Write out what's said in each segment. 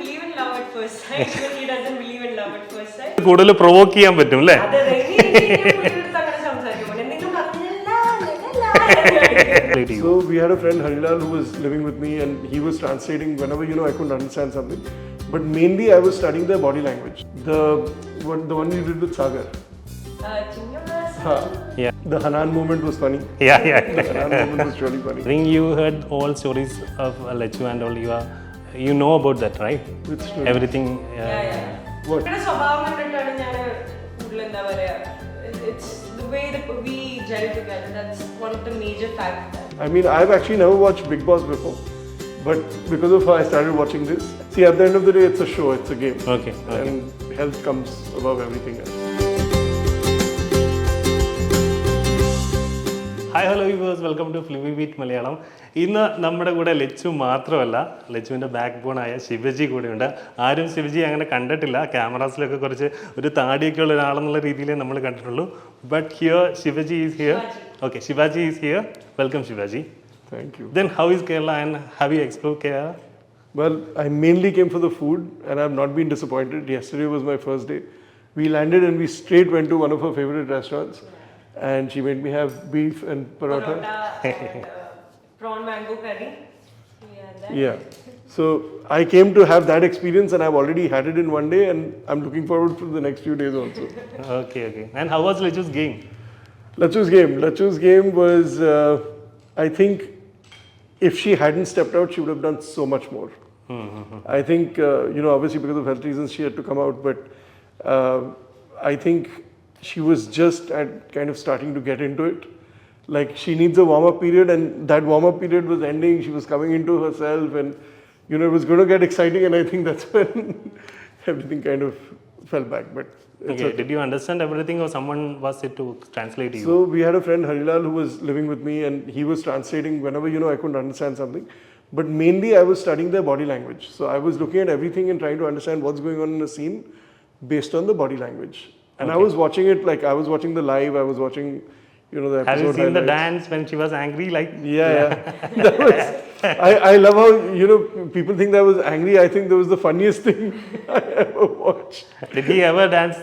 believe in love at first sight. Even he doesn't believe in love at first sight. കൂടുതൽ provoke ചെയ്യാൻ പറ്റും അല്ലേ? So we had a friend Harilal who was living with me, and he was translating whenever I couldn't understand something. But mainly I was studying their body language. The one we did with Sagar. Yeah. The Hanan moment was funny. Yeah. The Hanan moment was really funny. I think you heard all stories of lachu and all. You know about that, right? Which story? Everything. What? It's the way that we gel together. That's one of the major factors. I mean, I've actually never watched Bigg Boss before, but because of her, I started watching this. See, at the end of the day, it's a show, it's a game. Okay. And health comes above everything else. Hi hello viewers, welcome to Filmibeat Malayalam. ഇന്ന് നമ്മുടെ കൂടെ ലച്ചു മാത്രമല്ല, ലച്ചുവിൻ്റെ back ബോണായ Shivaji കൂടെയുണ്ട്. ആരും ശിവജി അങ്ങനെ കണ്ടിട്ടില്ല, ക്യാമറാസിലൊക്കെ കുറച്ച് ഒരു താടിയൊക്കെ ഉള്ള ഒരാളെന്നുള്ള രീതിയിലേ നമ്മൾ കണ്ടിട്ടുള്ളൂ. But here Shivaji is here. Okay, Shivaji is here. Welcome Shivaji. Thank you. Then how is Kerala and have you explored Kerala? Well, I mainly came for the food and I've not been disappointed. Yesterday was my first day. We landed and we straight went to one of her favorite restaurants. And she made me have beef and paratha and prawn mango curry. Yeah. So I came to have that experience and I've already had it in one day and I'm looking forward to the next few days also. Okay. And how was Lachu's game? Lachu's game was, I think, if she hadn't stepped out, she would have done so much more. I think, obviously because of health reasons, she had to come out, but I think she was just at kind of starting to get into it. Like, she needs a warm-up period, and that warm-up period was ending. She was coming into herself, and it was going to get exciting, and I think that's when everything kind of fell back. But Okay. Did you understand everything, or someone was it to translate you? So we had a friend Harilal who was living with me, and he was translating whenever I couldn't understand something. But mainly I was studying their body language. So I was looking at everything and trying to understand what's going on in the scene based on the body language. And I was watching it like I was watching the live. I was watching, the episode. Have you seen highlights. the dance when she was angry? Like Yeah. That was, I love how people think that I was angry. I think that was the funniest thing I ever watched. Did he ever dance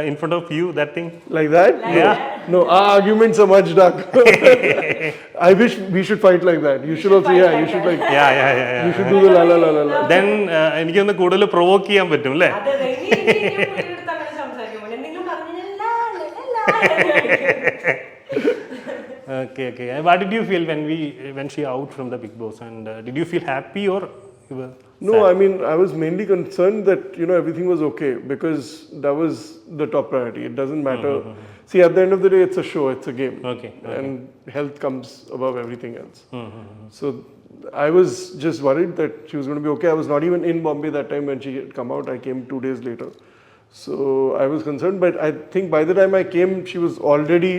in front of you? That thing? Like that? Yeah. No, our arguments are much darker. I wish we should fight like that. You should also, you should like. Yeah. You should do the la la la la la. Then എനിക്കൊന്ന് കൂടുതൽ provoke ചെയ്യാൻ പറ്റും അല്ലേ? Okay. What did you feel when she out from the Bigg Boss, and did you feel happy or you were No, sad? I mean, I was mainly concerned that everything was okay because that was the top priority. It doesn't matter. See, at the end of the day, it's a show, it's a game. Okay. And health comes above everything else. So I was just worried that she was going to be okay. I was not even in Bombay that time when she had come out. I came 2 days later. So I was concerned, but I think by the time I came, she was already,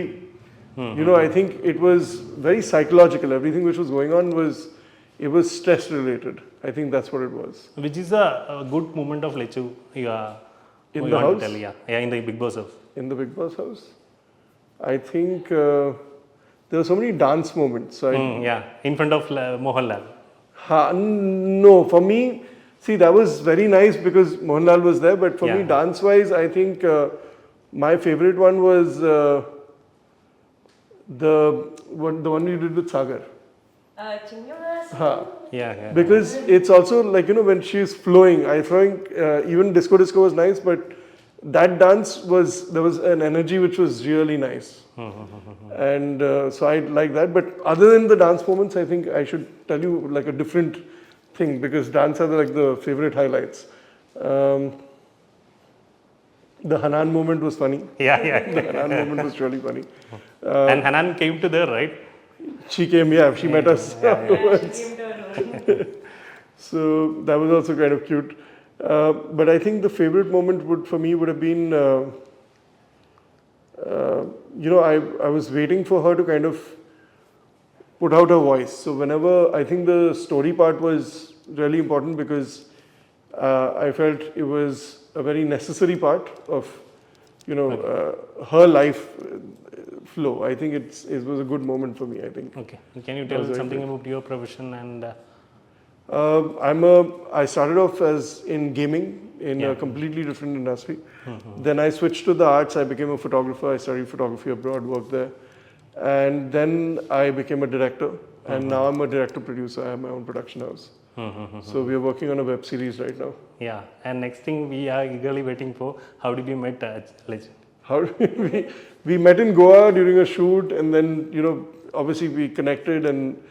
I think it was very psychological. Everything which was going on was stress related. I think that's what it was. Which is a good moment of Lachu you are In you the want house? to tell, yeah, in the Bigg Boss house. In the Bigg Boss house, I think there were so many dance moments. So In front of Mohanlal. No, for me, see, that was very nice because Mohanlal was there. But for me, dance-wise, I think my favorite one was the one we did with Sagar. Yeah. Because it's also like when she's flowing. I think even disco was nice, but that dance there was an energy which was really nice. And so I like that. But other than the dance moments, I think I should tell you like a different thing because dance are like the favorite highlights. The Hanan moment was funny. Yeah. The Hanan moment was really funny. And Hanan came to there, right? She came, she met us afterwards. So that was also kind of cute. But I think the favorite moment for me would have been, I was waiting for her to kind of put out her voice. So whenever, I think the story part was really important because I felt it was a very necessary part of, her life flow. I think it was a good moment for me, I think. Okay. Can you tell something about your profession and I started off as in gaming in a completely different industry. Then I switched to the arts. I became a photographer. I studied photography abroad, worked there. And then I became a director. And now I'm a director producer. I have my own production house. So we are working on a web series right now. Yeah, and next thing we are eagerly waiting for, how did you meet Legend? How we met in Goa during a shoot, and then obviously we connected, and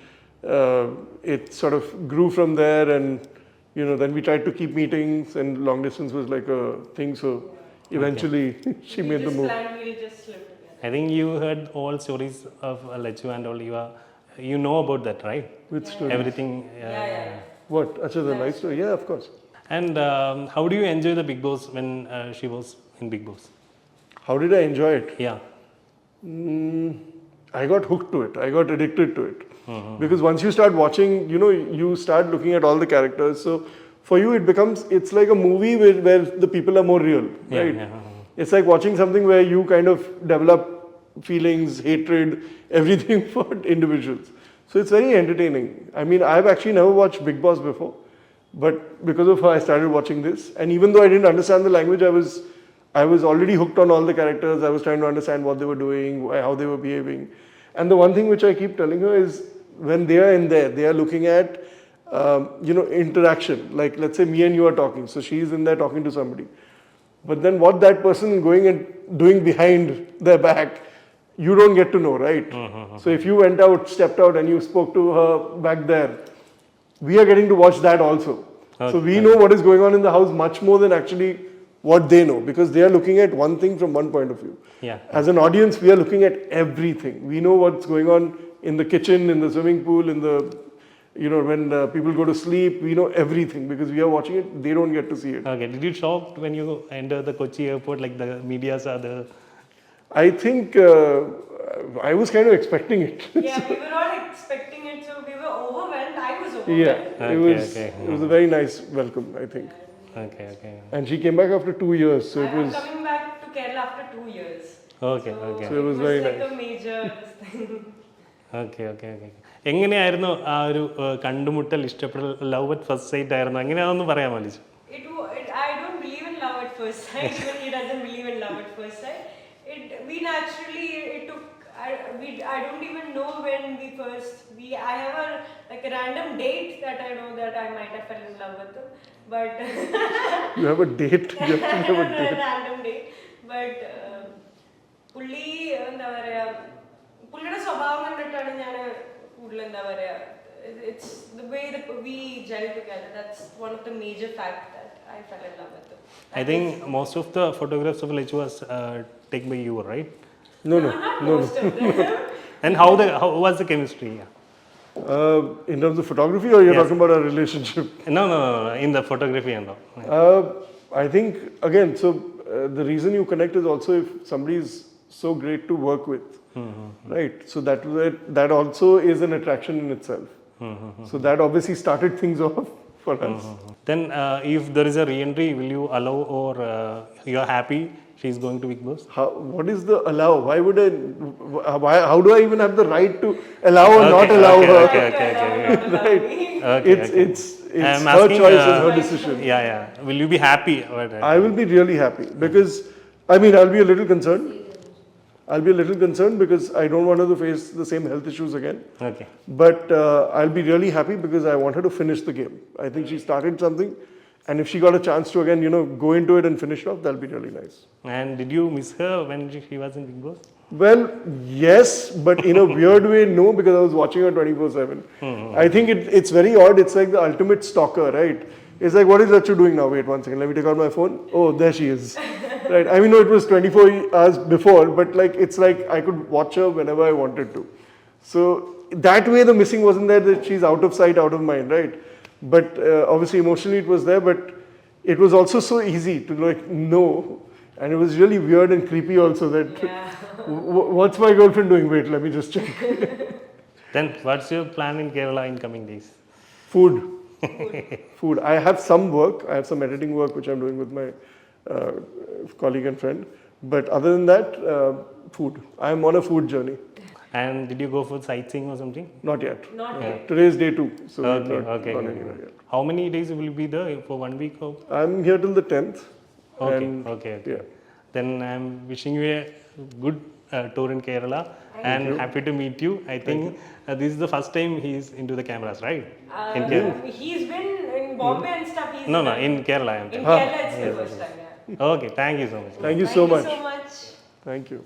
it sort of grew from there, and then we tried to keep meetings, and long distance was like a thing. So eventually she made the move. Planned we'll just live together. I think you heard all stories of Lachu and all. You know about that, right? Which story? Everything. Yeah. What? Acha, the life story? Yeah, of course. And how do you enjoy the Big Boss when she was in Big Boss? How did I enjoy it? Yeah. I got hooked to it. I got addicted to it. Because once you start watching, you start looking at all the characters. So for you, it's like a movie where the people are more real, right? Yeah. It's like watching something where you kind of develop feelings, hatred, everything for individuals. So it's very entertaining. I mean, I've actually never watched Big Boss before, but because of her, I started watching this. And even though I didn't understand the language, I was already hooked on all the characters. I was trying to understand what they were doing, how they were behaving. And the one thing which I keep telling her is when they are in there, they are looking at, interaction. Like, let's say me and you are talking. So she's in there talking to somebody. But then what that person going and doing behind their back, you don't get to know, right? So if you stepped out and you spoke to her back there, we are getting to watch that also. So we know what is going on in the house much more than actually what they know, because they are looking at one thing from one point of view. Yeah. As an audience, we are looking at everything. We know what's going on in the kitchen, in the swimming pool, in the, when people go to sleep. We know everything because we are watching it. They don't get to see it. Okay. Did you shocked when you enter the Kochi airport, like the medias are there? I think I was kind of expecting it. Yeah, we were all expecting it, so we were overwhelmed. I was overwhelmed. Yeah, it was a very nice welcome, I think. Okay. And she came back after 2 years, so it I'm was. coming back to Kerala after 2 years. Okay. So it was very like nice. a major thing. Okay. എങ്ങനെയായിരുന്നു ആ ഒരു കണ്ടുമുട്ടൽ ഇഷ്ടപ്പെടൽ love at first sight ആയിരുന്നു എങ്ങനെയാണെന്ന് പറയാമോ Liju? I don't believe in love at first sight. Even he doesn't believe in love at first sight. We naturally, I don't even know when I have a random date that I know that I might have fell in love with him, but You have a date? You have to have a date. random date, but പുള്ളി എന്താ പറയാ പുള്ളിയുടെ സ്വഭാവം കണ്ടിട്ടാണ് ഞാൻ കൂടുതൽ എന്താ പറയാ it's the way that we gel together. That's one of the major facts that I fell in love with him. I think most of the photographs of Lachu was taken by you, right? No. Most of them. And how was the chemistry? In terms of photography, or you're Yes. talking about our relationship? No, in the photography and all. I think, again, so the reason you connect is also if somebody is so great to work with, right? So that also is an attraction in itself. So that obviously started things off for us. Then if there is a re-entry, will you allow, or you are happy she's going to Big Boss? What is the allow? Why would I? How do I even have the right to allow or not allow her? Okay. Right? It's I'm her asking, choice and her decision. Yeah. Will you be happy about it? I will be really happy because, I'll be a little concerned. Because I don't want her to face the same health issues again. Okay. But I'll be really happy because I want her to finish the game. I think she started something, and if she got a chance to again, go into it and finish it off, that'll be really nice. And did you miss her when she was in Big Boss? Well, yes, but in a weird way, no, because I was watching her 24/7. I think it's very odd. It's like the ultimate stalker, right? It's like, what is Lachu doing now? Wait 1 second, let me take out my phone. Oh, there she is. Right? I mean, no, it was 24 hours before, but it's like I could watch her whenever I wanted to. So that way, the missing wasn't there, that she's out of sight, out of mind, right? But obviously, emotionally, it was there, but it was also so easy to know. And it was really weird and creepy also that, what's my girlfriend doing? Wait, let me just check. Then what's your plan in Kerala in coming days? Food. I have some work. I have some editing work which I'm doing with my colleague and friend. But other than that, food. I'm on a food journey. And did you go for sightseeing or something? Not yet. Not yet. Today is day 2, so we've Okay, not okay. gone anywhere yet. How many days will you be there for 1 week? Or? I'm here till the 10th. Okay, and, okay. Yeah. Then I'm wishing you a good tour in Kerala and happy to meet you. I think this is the first time he's into the cameras, right? In Kerala? He's been in Bombay and stuff. He's No, in Kerala I am in telling. Kerala, it's the first time. Yeah. Okay, thank you so much. Thank you so much. Thank you so much. Thank you.